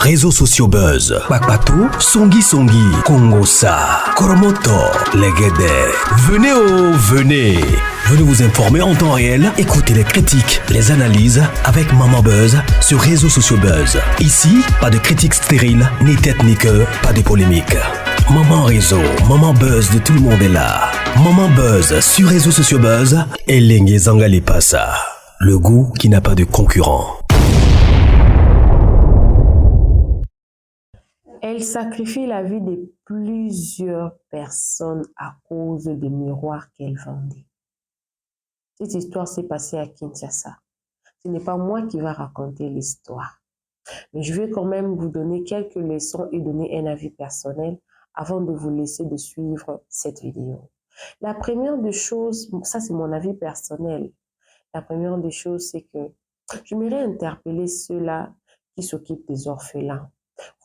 réseaux sociaux buzz. Bakpatou, Songi Songi, Kongosa, Koromoto, Legede. Venez. Venez vous informer en temps réel. Écoutez les critiques, les analyses avec Maman Buzz sur réseaux sociaux buzz. Ici, pas de critiques stériles, ni tête ni queue, pas de polémique. Maman réseau, Maman Buzz de tout le monde est là. Maman Buzz sur réseaux sociaux buzz. Et Lengue Zangali Passa. Le goût qui n'a pas de concurrent. Elle sacrifie la vie de plusieurs personnes à cause des miroirs qu'elle vendait. Cette histoire s'est passée à Kinshasa. Ce n'est pas moi qui va raconter l'histoire. Mais je vais quand même vous donner quelques leçons et donner un avis personnel avant de vous laisser de suivre cette vidéo. La première des choses, ça c'est mon avis personnel. La première des choses, c'est que j'aimerais interpeller ceux-là qui s'occupent des orphelins.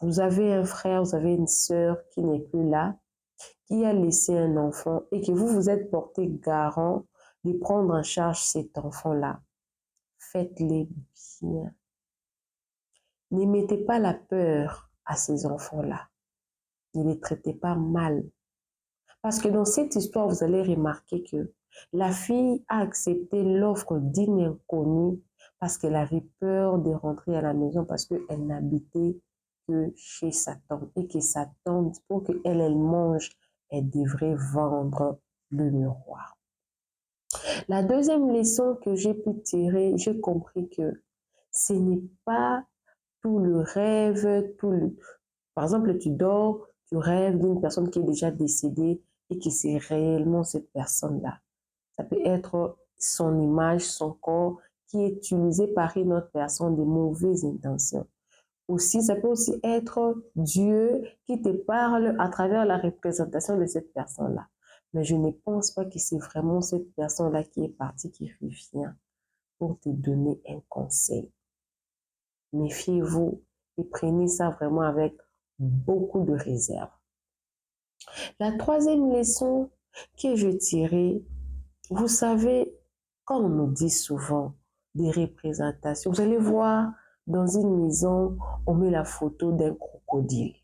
Vous avez un frère, vous avez une sœur qui n'est plus là, qui a laissé un enfant et que vous vous êtes porté garant de prendre en charge cet enfant-là. Faites-les bien. Ne mettez pas la peur à ces enfants-là. Ne les traitez pas mal. Parce que dans cette histoire, vous allez remarquer que la fille a accepté l'offre d'une inconnue parce qu'elle avait peur de rentrer à la maison parce qu'elle n'habitait que chez sa tante et que sa tante, pour qu'elle mange, elle devrait vendre le miroir. La deuxième leçon que j'ai pu tirer, j'ai compris que ce n'est pas tout le rêve, par exemple, tu dors, tu rêves d'une personne qui est déjà décédée et que c'est réellement cette personne-là. Ça peut être son image, son corps qui est utilisé par une autre personne de mauvaises intentions. Aussi, ça peut aussi être Dieu qui te parle à travers la représentation de cette personne-là. Mais je ne pense pas que c'est vraiment cette personne-là qui est partie, qui revient pour te donner un conseil. Méfiez-vous et prenez ça vraiment avec beaucoup de réserve. La troisième leçon que je tirais, vous savez, quand on nous dit souvent des représentations, vous allez voir dans une maison, on met la photo d'un crocodile,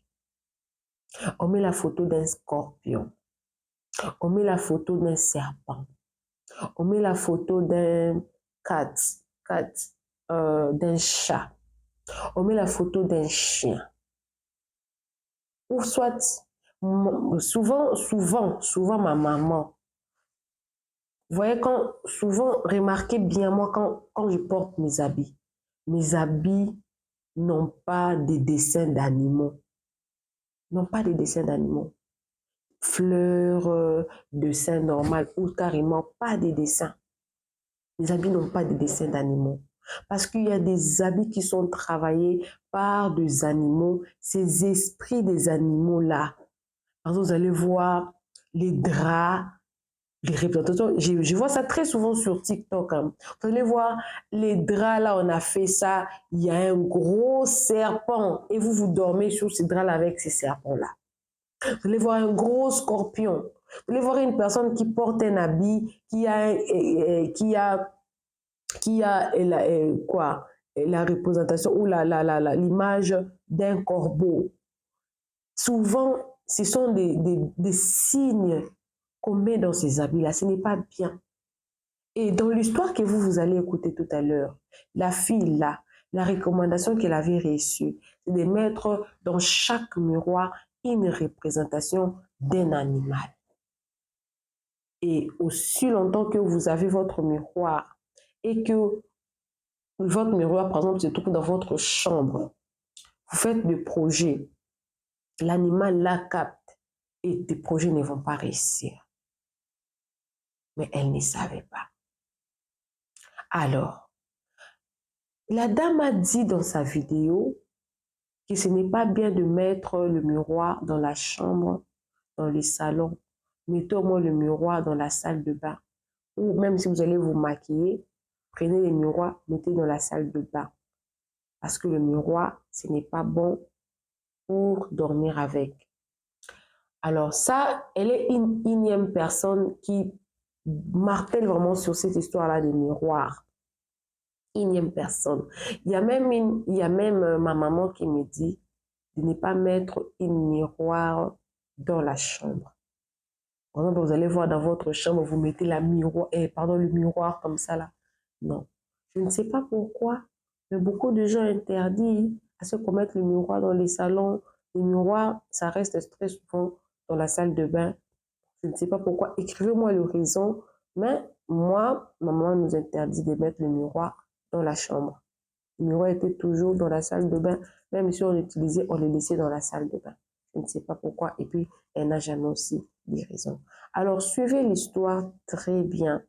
on met la photo d'un scorpion, on met la photo d'un serpent, on met la photo d'un d'un chat, on met la photo d'un chien. Ou soit, souvent ma maman, vous voyez, souvent, remarquez bien, moi, quand je porte mes habits n'ont pas de dessins d'animaux. N'ont pas de dessins d'animaux. Fleurs, dessins normaux ou carrément pas de dessins. Les habits n'ont pas de dessins d'animaux. Parce qu'il y a des habits qui sont travaillés par des animaux, ces esprits des animaux-là. Par exemple, vous allez voir les draps, les représentations. Je vois ça très souvent sur TikTok. Hein. Vous allez voir les draps, là, on a fait ça. Il y a un gros serpent et vous dormez sur ces draps-là avec ces serpents-là. Vous allez voir un gros scorpion. Vous allez voir une personne qui porte un habit, qui a la représentation ou l'image d'un corbeau. Souvent, ce sont des signes qu'on met dans ces habits-là. Ce n'est pas bien. Et dans l'histoire que vous allez écouter tout à l'heure, la fille là, la recommandation qu'elle avait reçue, c'est de mettre dans chaque miroir une représentation d'un animal. Et aussi longtemps que vous avez votre miroir et que votre miroir, par exemple, se trouve dans votre chambre, vous faites des projets, l'animal la capte et des projets ne vont pas réussir. Mais elle ne savait pas. Alors, la dame a dit dans sa vidéo que ce n'est pas bien de mettre le miroir dans la chambre, dans les salons. Mettez au moins le miroir dans la salle de bain. Ou même si vous allez vous maquiller, prenez les miroirs, mettez dans la salle de bain. Parce que le miroir, ce n'est pas bon pour dormir avec. Alors ça, elle est une énième personne qui martèle vraiment sur cette histoire-là de miroir. Énième personne. Il y a même ma maman qui me dit, de ne pas mettre un miroir dans la chambre. Par exemple, vous allez voir dans votre chambre, vous mettez le miroir comme ça là. Non. Je ne sais pas pourquoi, mais beaucoup de gens interdisent à ce qu'on mette le miroir dans les salons. Le miroir, ça reste très souvent dans la salle de bain. Je ne sais pas pourquoi. Écrivez-moi le raison. Mais moi, maman nous interdit de mettre le miroir dans la chambre. Le miroir était toujours dans la salle de bain. Même si on l'utilisait, on le laissait dans la salle de bain. Je ne sais pas pourquoi. Et puis, elle n'a jamais aussi des raisons. Alors, suivez l'histoire très bien.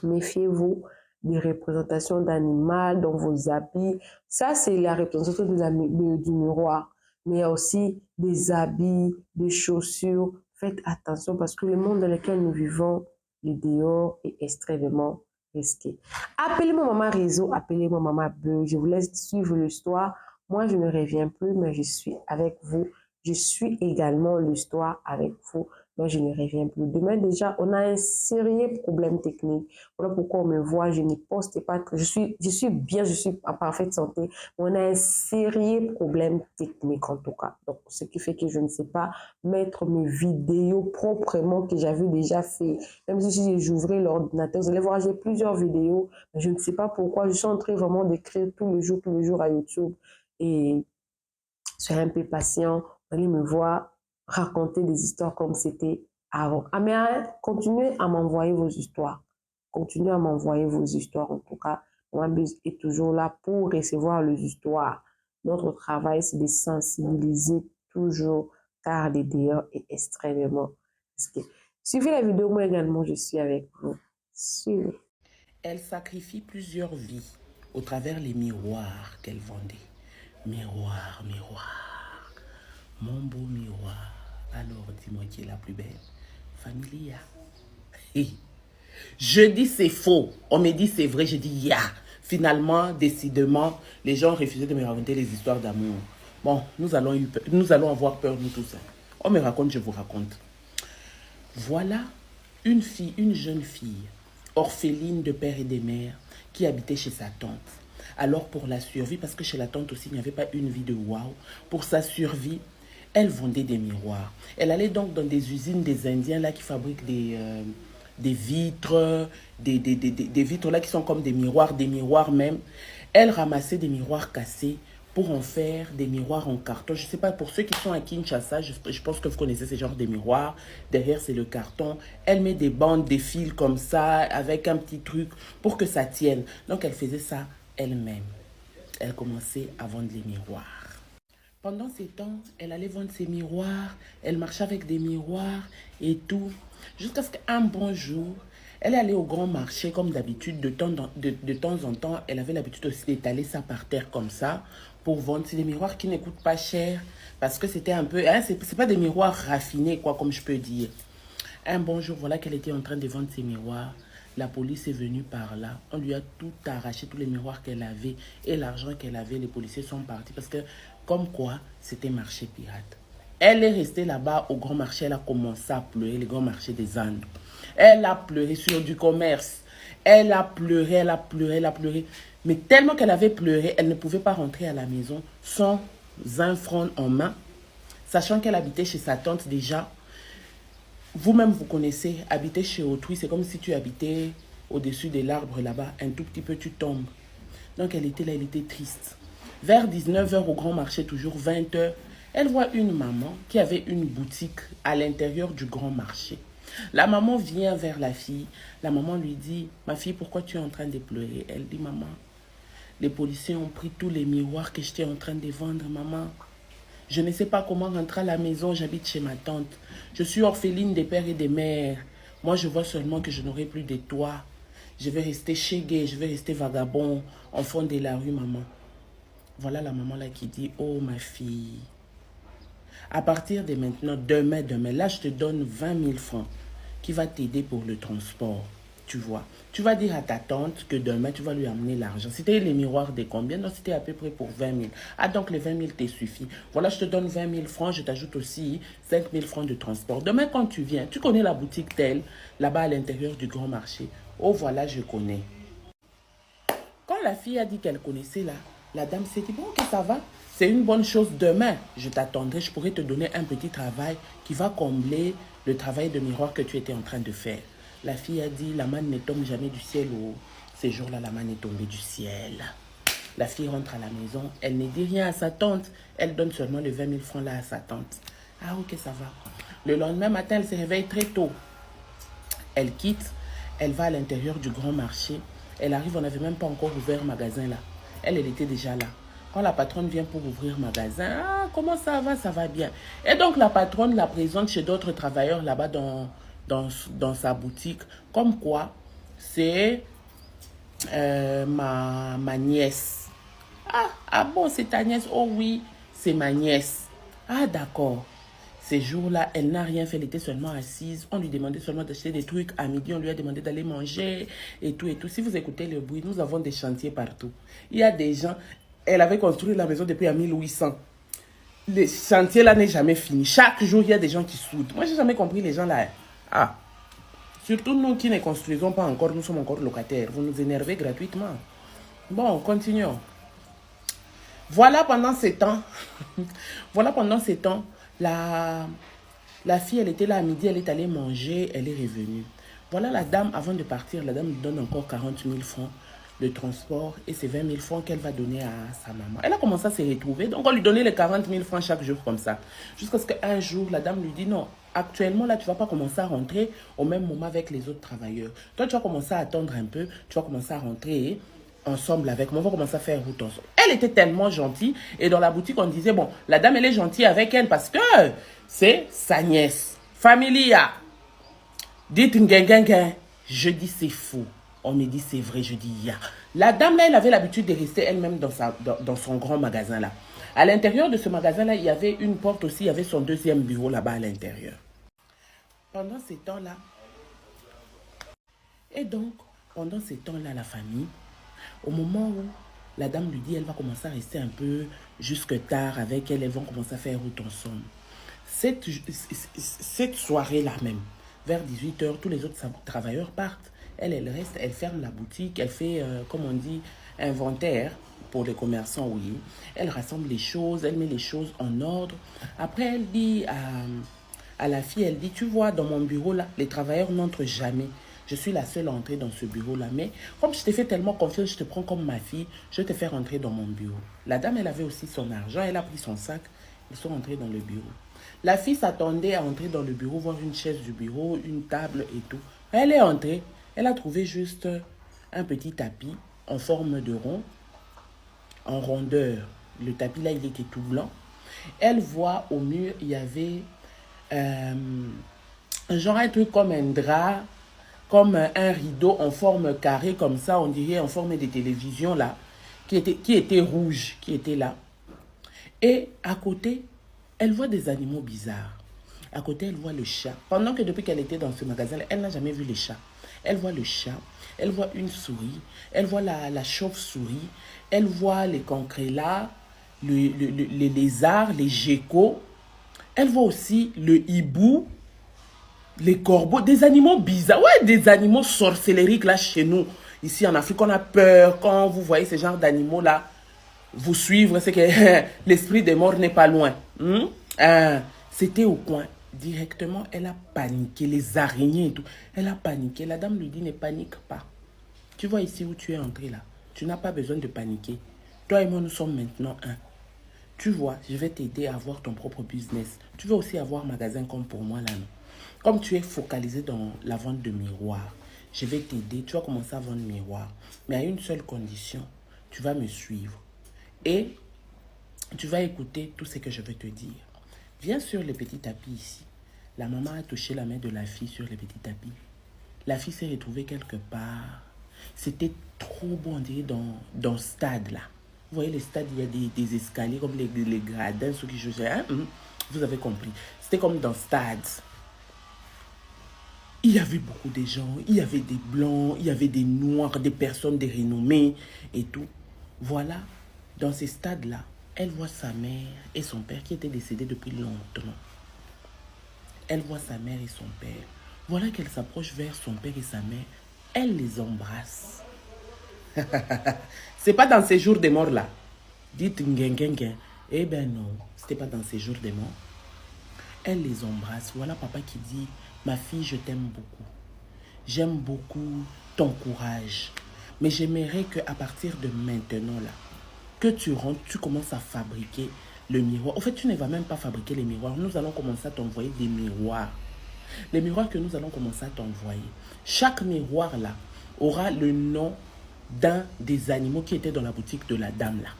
Méfiez-vous des représentations d'animaux dans vos habits. Ça, c'est la représentation du miroir. Mais il y a aussi des habits, des chaussures. Faites attention parce que le monde dans lequel nous vivons, le dehors est extrêmement risqué. Appelez-moi Maman Réseau, appelez-moi Maman Beu. Je vous laisse suivre l'histoire. Moi, je ne reviens plus, mais je suis avec vous. Je suis également l'histoire avec vous. Moi, je ne reviens plus. Demain, déjà, on a un sérieux problème technique. Voilà pourquoi on me voit, je ne poste pas. Je suis bien, je suis en parfaite santé. Mais on a un sérieux problème technique, en tout cas. Donc, ce qui fait que je ne sais pas mettre mes vidéos proprement que j'avais déjà fait. Même si j'ouvrais l'ordinateur, vous allez voir, j'ai plusieurs vidéos. Mais je ne sais pas pourquoi. Je suis en train vraiment d'écrire tous les jours à YouTube. Et soyez un peu patient. Vous allez me voir raconter des histoires comme c'était avant. Ah, mais continuez à m'envoyer vos histoires. Continuez à m'envoyer vos histoires. En tout cas, moi, est toujours là pour recevoir les histoires. Notre travail, c'est de sensibiliser toujours, car le dehors est extrêmement risqué. Suivez la vidéo, moi également, je suis avec vous. Suivez. Elle sacrifie plusieurs vies au travers les miroirs qu'elle vendait. Miroir, miroir, mon beau miroir. Alors dis-moi qui est la plus belle. Familia. Je dis c'est faux. On me dit c'est vrai. Je dis ya. Finalement, décidément, les gens refusaient de me raconter les histoires d'amour. Bon, nous allons avoir peur, nous tous. On me raconte, je vous raconte. Voilà une fille, une jeune fille, orpheline de père et de mère, qui habitait chez sa tante. Alors pour la survie, parce que chez la tante aussi, il n'y avait pas une vie de waouh, pour sa survie, elle vendait des miroirs. Elle allait donc dans des usines des Indiens là qui fabriquent des vitres, des vitres là qui sont comme des miroirs même. Elle ramassait des miroirs cassés pour en faire des miroirs en carton. Je ne sais pas, pour ceux qui sont à Kinshasa, je pense que vous connaissez ce genre de miroirs. Derrière, c'est le carton. Elle met des bandes, des fils comme ça, avec un petit truc pour que ça tienne. Donc, elle faisait ça elle-même. Elle commençait à vendre les miroirs. Pendant ces temps, elle allait vendre ses miroirs. Elle marchait avec des miroirs et tout. Jusqu'à ce qu'un bon jour, elle est allée au grand marché comme d'habitude. De temps en temps, elle avait l'habitude aussi d'étaler ça par terre comme ça pour vendre. C'est des miroirs qui ne coûtent pas cher parce que c'était un peu... Hein, c'est pas des miroirs raffinés, quoi, comme je peux dire. Un bon jour, voilà qu'elle était en train de vendre ses miroirs. La police est venue par là. On lui a tout arraché, tous les miroirs qu'elle avait et l'argent qu'elle avait. Les policiers sont partis parce que, comme quoi, c'était marché pirate. Elle est restée là-bas au grand marché. Elle a commencé à pleurer, le grand marché des Andes. Elle a pleuré sur du commerce. Elle a pleuré, elle a pleuré, elle a pleuré. Mais tellement qu'elle avait pleuré, elle ne pouvait pas rentrer à la maison sans un franc en main. Sachant qu'elle habitait chez sa tante déjà. Vous-même, vous connaissez, habiter chez autrui, c'est comme si tu habitais au-dessus de l'arbre là-bas. Un tout petit peu, tu tombes. Donc, elle était là, elle était triste. Vers 19 h au grand marché, toujours 20 h, elle voit une maman qui avait une boutique à l'intérieur du grand marché. La maman vient vers la fille. La maman lui dit, « Ma fille, pourquoi tu es en train de pleurer ?» Elle dit, « Maman, les policiers ont pris tous les miroirs que j'étais en train de vendre, maman. Je ne sais pas comment rentrer à la maison, j'habite chez ma tante. Je suis orpheline des pères et des mères. Moi, je vois seulement que je n'aurai plus de toit. Je vais rester chégué, je vais rester vagabond, enfant de la rue, maman. » Voilà la maman là qui dit, « Oh, ma fille, à partir de maintenant, demain, là, je te donne 20 000 francs qui va t'aider pour le transport. Tu vois, tu vas dire à ta tante que demain, tu vas lui amener l'argent. C'était les miroirs de combien? Non, c'était à peu près pour 20 000. Ah, donc les 20 000 te suffit. Voilà, je te donne 20 000 francs. Je t'ajoute aussi 5 000 francs de transport. Demain, quand tu viens, tu connais la boutique telle, là-bas à l'intérieur du grand marché. Oh, voilà, je connais. Quand la fille a dit qu'elle connaissait là, la dame s'est dit, bon, ok, ça va. c'est une bonne chose. Demain, je t'attendrai, je pourrais te donner un petit travail qui va combler le travail de miroir que tu étais en train de faire. La fille a dit, la manne ne tombe jamais du ciel. Oh. Ces jours-là, la manne est tombée du ciel. La fille rentre à la maison, elle ne dit rien à sa tante. Elle donne seulement les 20 000 francs là à sa tante. Ah ok, ça va. Le lendemain matin, elle se réveille très tôt. Elle quitte, elle va à l'intérieur du grand marché. Elle arrive, on n'avait même pas encore ouvert le magasin là. Elle était déjà là. Quand la patronne vient pour ouvrir le magasin, ah, comment ça va bien. Et donc la patronne la présente chez d'autres travailleurs là-bas dans sa boutique. Comme quoi, c'est ma nièce. Ah bon, c'est ta nièce? Oh oui, c'est ma nièce. Ah d'accord. Ces jours-là, elle n'a rien fait, elle était seulement assise. On lui demandait seulement d'acheter des trucs. À midi, on lui a demandé d'aller manger et tout et tout. Si vous écoutez le bruit, nous avons des chantiers partout. Il y a des gens, elle avait construit la maison depuis 1800. Le chantier là n'est jamais fini. Chaque jour, il y a des gens qui soudent. Moi, je n'ai jamais compris les gens là. Ah, surtout nous qui ne construisons pas encore, nous sommes encore locataires. Vous nous énervez gratuitement. Bon, continuons. Voilà pendant ces temps. Voilà pendant ces temps. La fille, elle était là à midi, elle est allée manger, elle est revenue. Voilà la dame, avant de partir, la dame lui donne encore 40 000 francs de transport et c'est 20 000 francs qu'elle va donner à sa maman. Elle a commencé à se retrouver, donc on lui donnait les 40 000 francs chaque jour comme ça. Jusqu'à ce qu'un jour, la dame lui dit non, actuellement là, tu ne vas pas commencer à rentrer au même moment avec les autres travailleurs. Toi, tu vas commencer à attendre un peu, tu vas commencer à rentrer ensemble avec moi, on va commencer à faire route ensemble. Elle était tellement gentille et dans la boutique on disait bon, la dame elle est gentille avec elle parce que c'est sa nièce. Familia. Dites ngengengen. Je dis c'est faux. On me dit c'est vrai, je dis ya. La dame là, elle avait l'habitude de rester elle-même dans son grand magasin là. À l'intérieur de ce magasin là, il y avait une porte aussi, il y avait son deuxième bureau là-bas à l'intérieur. Pendant ces temps là, et donc pendant ces temps là, la famille, au moment où la dame lui dit elle va commencer à rester un peu jusque tard avec elle, elles vont commencer à faire route ensemble. Cette soirée-là même, vers 18 h, tous les autres travailleurs partent. Elle reste, elle ferme la boutique, elle fait, comme on dit, inventaire pour les commerçants, oui. Elle rassemble les choses, elle met les choses en ordre. Après, elle dit à la fille, elle dit, tu vois, dans mon bureau, là, les travailleurs n'entrent jamais. Je suis la seule à entrer dans ce bureau-là. Mais comme je t'ai fait tellement confiance, je te prends comme ma fille, je te fais rentrer dans mon bureau. La dame, elle avait aussi son argent, elle a pris son sac, ils sont rentrés dans le bureau. La fille s'attendait à entrer dans le bureau, voir une chaise du bureau, une table et tout. Elle est entrée, elle a trouvé juste un petit tapis en forme de rond, en rondeur. Le tapis là, il était tout blanc. Elle voit au mur, il y avait genre un truc comme un drap, comme un rideau en forme carrée, comme ça, on dirait en forme de télévision là, qui était rouge, qui était là. Et à côté, elle voit des animaux bizarres. À côté, elle voit le chat. Pendant que depuis qu'elle était dans ce magasin, elle n'a jamais vu les chats. Elle voit le chat, elle voit une souris, elle voit la chauve-souris, elle voit les cancrelats, les lézards, les geckos. Elle voit aussi le hibou, les corbeaux, des animaux bizarres. Ouais, des animaux sorcellériques là chez nous. Ici en Afrique, on a peur quand vous voyez ce genre d'animaux là. Vous suivre, c'est que l'esprit des morts n'est pas loin. C'était au coin. Directement, elle a paniqué, les araignées et tout. Elle a paniqué. La dame lui dit, ne panique pas. Tu vois ici où tu es entré là. Tu n'as pas besoin de paniquer. Toi et moi, nous sommes maintenant un. Tu vois, je vais t'aider à avoir ton propre business. Tu veux aussi avoir un magasin comme pour moi là, non? Comme tu es focalisé dans la vente de miroirs, je vais t'aider. Tu vas commencer à vendre miroirs. Mais à une seule condition. Tu vas me suivre. Et tu vas écouter tout ce que je vais te dire. Viens sur le petit tapis ici. La maman a touché la main de la fille sur le petit tapis. La fille s'est retrouvée quelque part. C'était trop bon, on dirait, dans le stade là. Vous voyez les stades, il y a des escaliers comme les gradins, ceux qui jouent. Vous avez compris. C'était comme dans le stade. Il y avait beaucoup de gens. Il y avait des blancs, il y avait des noirs, des personnes de renommée et tout. Voilà, dans ces stades-là, elle voit sa mère et son père qui étaient décédés depuis longtemps. Elle voit sa mère et son père. Voilà qu'elle s'approche vers son père et sa mère. Elle les embrasse. C'est pas dans ces jours de mort là. Dites ngengengen. Eh ben non, c'était pas dans ses jours des morts. Elle les embrasse. Voilà papa qui dit, ma fille, je t'aime beaucoup. J'aime beaucoup ton courage. Mais j'aimerais qu'à partir de maintenant, là, que tu rentres, tu commences à fabriquer le miroir. En fait, tu ne vas même pas fabriquer les miroirs. Nous allons commencer à t'envoyer des miroirs. Les miroirs que nous allons commencer à t'envoyer. Chaque miroir, là, aura le nom d'un des animaux qui étaient dans la boutique de la dame, là.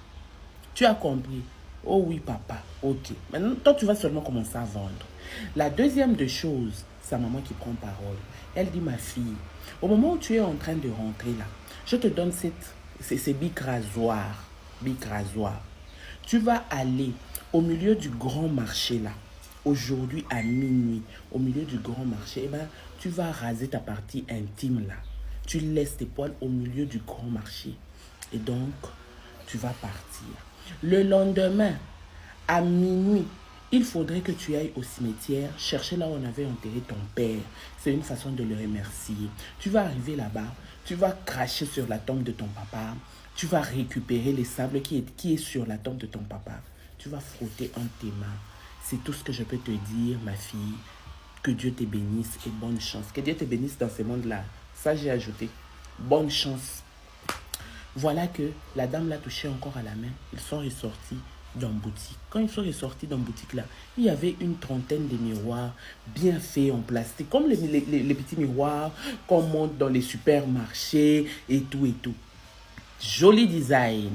Tu as compris? Oh oui, papa. Ok. Maintenant, toi, tu vas seulement commencer à vendre. La deuxième des choses, sa maman qui prend parole. Elle dit, ma fille, au moment où tu es en train de rentrer là, je te donne ces bics rasoirs. Bics rasoirs. Tu vas aller au milieu du grand marché là. Aujourd'hui à minuit, au milieu du grand marché, eh ben, tu vas raser ta partie intime là. Tu laisses tes poils au milieu du grand marché. Et donc, tu vas partir. Le lendemain, à minuit, il faudrait que tu ailles au cimetière chercher là où on avait enterré ton père. C'est une façon de le remercier. Tu vas arriver là-bas, tu vas cracher sur la tombe de ton papa. Tu vas récupérer les sables qui est sur la tombe de ton papa. Tu vas frotter entre tes mains. C'est tout ce que je peux te dire, ma fille. Que Dieu te bénisse et bonne chance. Que Dieu te bénisse dans ce monde-là. Ça, j'ai ajouté. Bonne chance. Voilà que la dame l'a touché encore à la main. Ils sont ressortis dans boutique. Quand ils sont ressortis dans boutique là, il y avait une trentaine de miroirs bien faits en plastique, comme les petits miroirs qu'on monte dans les supermarchés et tout et tout. Joli design.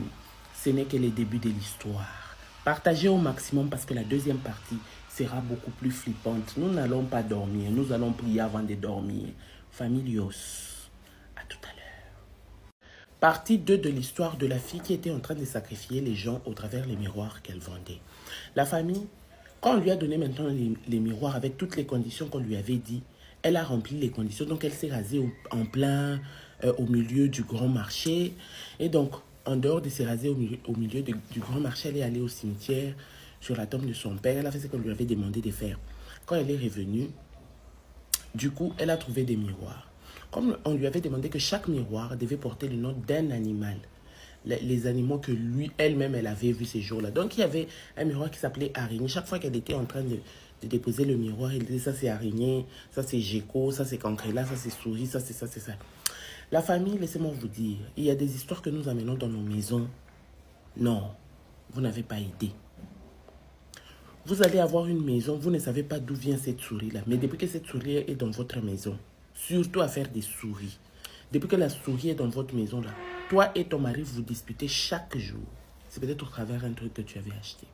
Ce n'est que le début de l'histoire. Partagez au maximum parce que la deuxième partie sera beaucoup plus flippante. Nous n'allons pas dormir. Nous allons prier avant de dormir. Familios. À tout à l'heure. Partie 2 de l'histoire de la fille qui était en train de sacrifier les gens au travers les miroirs qu'elle vendait. La famille, quand on lui a donné maintenant les miroirs avec toutes les conditions qu'on lui avait dit, elle a rempli les conditions. Donc, elle s'est rasée en plein au milieu du grand marché. Et donc, en dehors de se raser au milieu du grand marché, elle est allée au cimetière sur la tombe de son père. Elle a fait ce qu'on lui avait demandé de faire. Quand elle est revenue, du coup, elle a trouvé des miroirs. Comme on lui avait demandé que chaque miroir devait porter le nom d'un animal. Les animaux que elle-même, elle avait vus ces jours-là. Donc, il y avait un miroir qui s'appelait araignée. Chaque fois qu'elle était en train de déposer le miroir, elle disait ça c'est araignée, ça c'est gecko, ça c'est cancrela, ça c'est souris, ça c'est ça, c'est ça. La famille, laissez-moi vous dire, il y a des histoires que nous amenons dans nos maisons. Non, vous n'avez pas idée. Vous allez avoir une maison, vous ne savez pas d'où vient cette souris-là. Mais depuis que cette souris est dans votre maison, surtout à faire des souris, depuis que la souris est dans votre maison-là, toi et ton mari vous disputez chaque jour. C'est peut-être au travers un truc que tu avais acheté.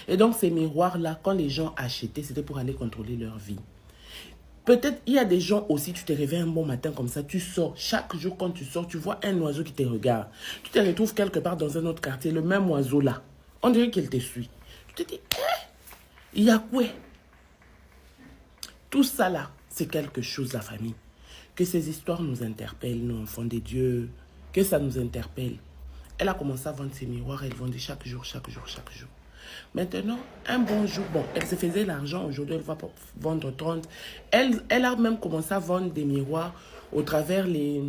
Et donc ces miroirs-là, quand les gens achetaient, c'était pour aller contrôler leur vie. Peut-être il y a des gens aussi, tu te réveilles un bon matin comme ça, tu sors. Chaque jour quand tu sors, tu vois un oiseau qui te regarde. Tu te retrouves quelque part dans un autre quartier, le même oiseau-là. On dirait qu'il te suit. Tu te dis, il y a quoi? Tout ça là, c'est quelque chose, la famille. Que ces histoires nous interpellent, nous, enfants de Dieu. Que ça nous interpelle. Elle a commencé à vendre ses miroirs, elle vendait chaque jour, chaque jour, chaque jour. Maintenant, un bon jour, bon, elle se faisait l'argent, aujourd'hui elle va vendre 30. Elle a même commencé à vendre des miroirs au travers les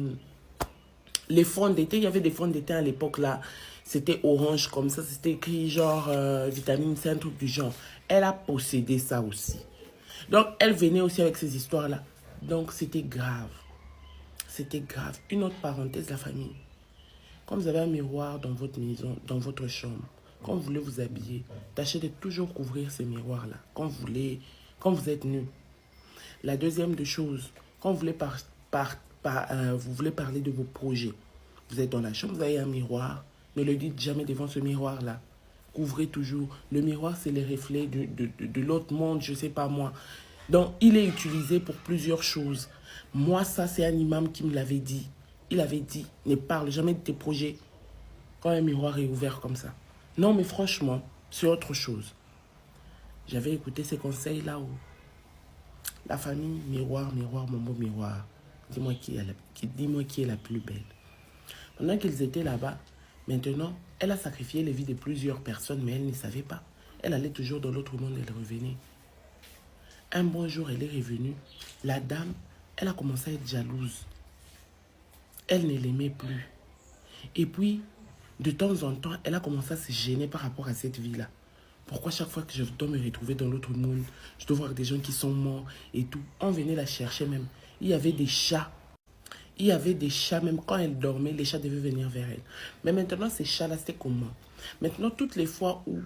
fonds d'été. Il y avait des fonds d'été à l'époque là, c'était orange comme ça, c'était écrit genre vitamine C, un truc du genre. Elle a possédé ça aussi. Donc elle venait aussi avec ces histoires là. Donc c'était grave. C'était grave. Une autre parenthèse, la famille. Quand vous avez un miroir dans votre maison, dans votre chambre, quand vous voulez vous habiller, tâchez de toujours couvrir ces miroirs-là. Quand vous êtes nu. La deuxième des choses, quand vous voulez, vous voulez parler de vos projets, vous êtes dans la chambre, vous avez un miroir, ne le dites jamais devant ce miroir-là. Couvrez toujours. Le miroir, c'est le reflet de l'autre monde, je ne sais pas moi. Donc, il est utilisé pour plusieurs choses. Moi, ça, c'est un imam qui me l'avait dit. Il avait dit, ne parle jamais de tes projets quand un miroir est ouvert comme ça. Non, mais franchement, c'est autre chose. J'avais écouté ces conseils là-haut. La famille, miroir, miroir, mon beau miroir. Dis-moi qui est la plus belle. Pendant qu'ils étaient là-bas, maintenant, elle a sacrifié les vies de plusieurs personnes, mais elle ne savait pas. Elle allait toujours dans l'autre monde, elle revenait. Un bon jour, elle est revenue. La dame, elle a commencé à être jalouse. Elle ne l'aimait plus. Et puis, de temps en temps, elle a commencé à se gêner par rapport à cette vie-là. Pourquoi chaque fois que je dois me retrouver dans l'autre monde, je dois voir des gens qui sont morts et tout. On venait la chercher même. Il y avait des chats. Il y avait des chats, même quand elle dormait, les chats devaient venir vers elle. Mais maintenant, ces chats-là, c'était comment? Maintenant, toutes les fois où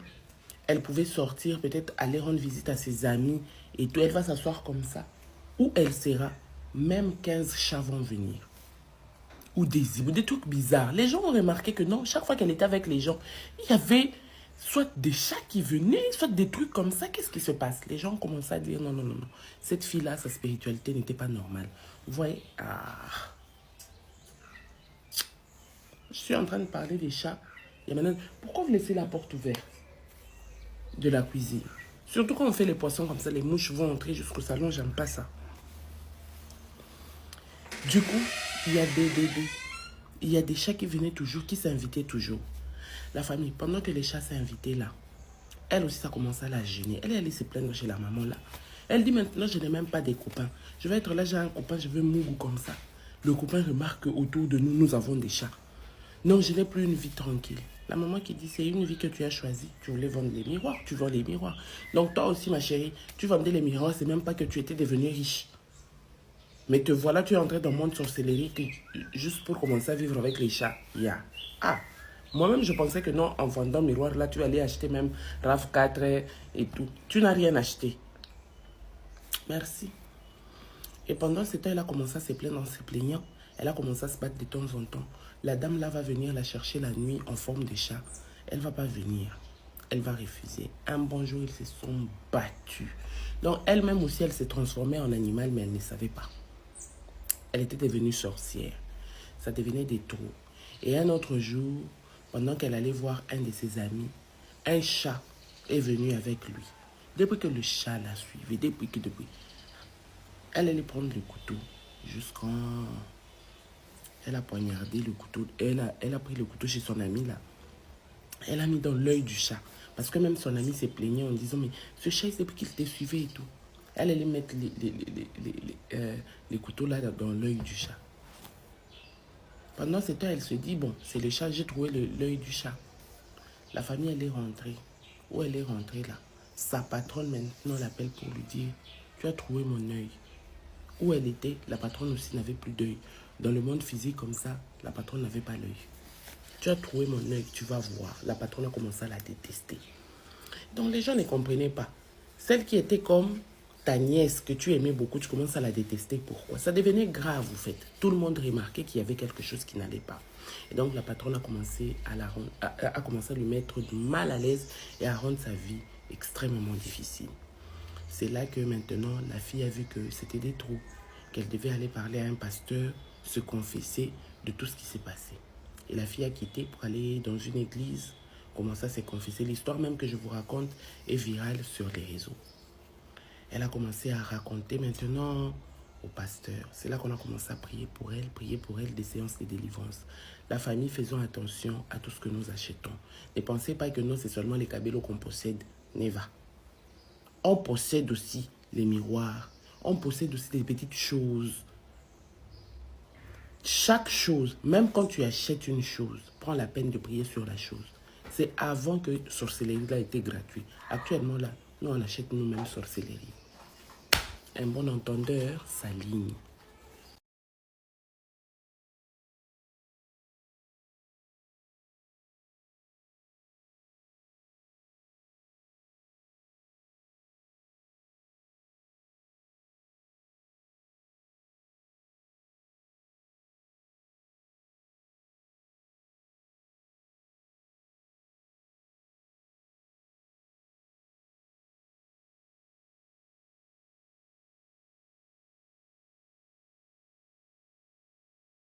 elle pouvait sortir, peut-être aller rendre visite à ses amis et tout, elle va s'asseoir comme ça. Où elle sera, même 15 chats vont venir. Ou des zibous, des trucs bizarres. Les gens ont remarqué que non, chaque fois qu'elle était avec les gens, il y avait soit des chats qui venaient, soit des trucs comme ça. Qu'est-ce qui se passe? Les gens ont commencé à dire non, non, non, non. Cette fille-là, sa spiritualité n'était pas normale. Vous voyez? Je suis en train de parler des chats. Et maintenant, pourquoi vous laissez la porte ouverte de la cuisine? Surtout quand on fait les poissons comme ça, les mouches vont entrer jusqu'au salon, j'aime pas ça. Du coup, il y a des chats qui venaient toujours, qui s'invitaient toujours. La famille, pendant que les chats s'invitaient là, elle aussi, ça commençait à la gêner. Elle allait se plaindre chez la maman là. Elle dit maintenant, je n'ai même pas des copains. Je vais être là, j'ai un copain, je veux mougou comme ça. Le copain remarque qu'autour de nous, nous avons des chats. Non, je n'ai plus une vie tranquille. La maman qui dit, c'est une vie que tu as choisie. Tu voulais vendre les miroirs, tu vends les miroirs. Donc toi aussi, ma chérie, tu vendais les miroirs, c'est même pas que tu étais devenue riche. Mais te voilà, tu es entré dans le monde sorcellerie juste pour commencer à vivre avec les chats. Moi-même, je pensais que non, en vendant miroir, là, tu allais acheter même RAV4 et tout. Tu n'as rien acheté. Merci. Et pendant ce temps, elle a commencé à se plaindre en se plaignant. Elle a commencé à se battre de temps en temps. La dame là va venir la chercher la nuit en forme de chat. Elle ne va pas venir. Elle va refuser. Un bon jour, ils se sont battus. Donc, elle-même aussi, elle s'est transformée en animal, mais elle ne savait pas. Elle était devenue sorcière. Ça devenait des trous. Et un autre jour, pendant qu'elle allait voir un de ses amis, un chat est venu avec lui. Depuis que le chat la suivait, depuis, elle allait prendre le couteau jusqu'en... Elle a poignardé le couteau. Elle a pris le couteau chez son ami là. Elle a mis dans l'œil du chat. Parce que même son ami s'est plaigné en disant, mais ce chat, c'est pour qu'il te suivait et tout. Elle allait mettre les couteaux là dans l'œil du chat. Pendant ce temps, elle se dit, bon, c'est le chat, j'ai trouvé l'œil du chat. La famille, elle est rentrée. Où elle est rentrée là? Sa patronne maintenant l'appelle pour lui dire, tu as trouvé mon œil. Où elle était, la patronne aussi n'avait plus d'œil. Dans le monde physique comme ça, la patronne n'avait pas l'œil. Tu as trouvé mon œil, tu vas voir. La patronne a commencé à la détester. Donc les gens ne comprenaient pas. Celle qui était comme ta nièce que tu aimais beaucoup, tu commences à la détester. Pourquoi? Ça devenait grave, vous faites. Tout le monde remarquait qu'il y avait quelque chose qui n'allait pas. Et donc la patronne a commencé à lui mettre mal à l'aise et à rendre sa vie extrêmement difficile. C'est là que maintenant, la fille a vu que c'était des trous, qu'elle devait aller parler à un pasteur, se confesser de tout ce qui s'est passé. Et la fille a quitté pour aller dans une église, commencer à se confesser. L'histoire même que je vous raconte est virale sur les réseaux. Elle a commencé à raconter maintenant au pasteur. C'est là qu'on a commencé à prier pour elle, des séances de délivrance. La famille, faisons attention à tout ce que nous achetons. Ne pensez pas que non, c'est seulement les cabellos qu'on possède. Neva. On possède aussi les miroirs. On possède aussi des petites choses. Chaque chose, même quand tu achètes une chose, prends la peine de prier sur la chose. C'est avant que sorcellerie là était gratuit. Actuellement là, nous on achète nous-mêmes sorcellerie. Un bon entendeur s'aligne.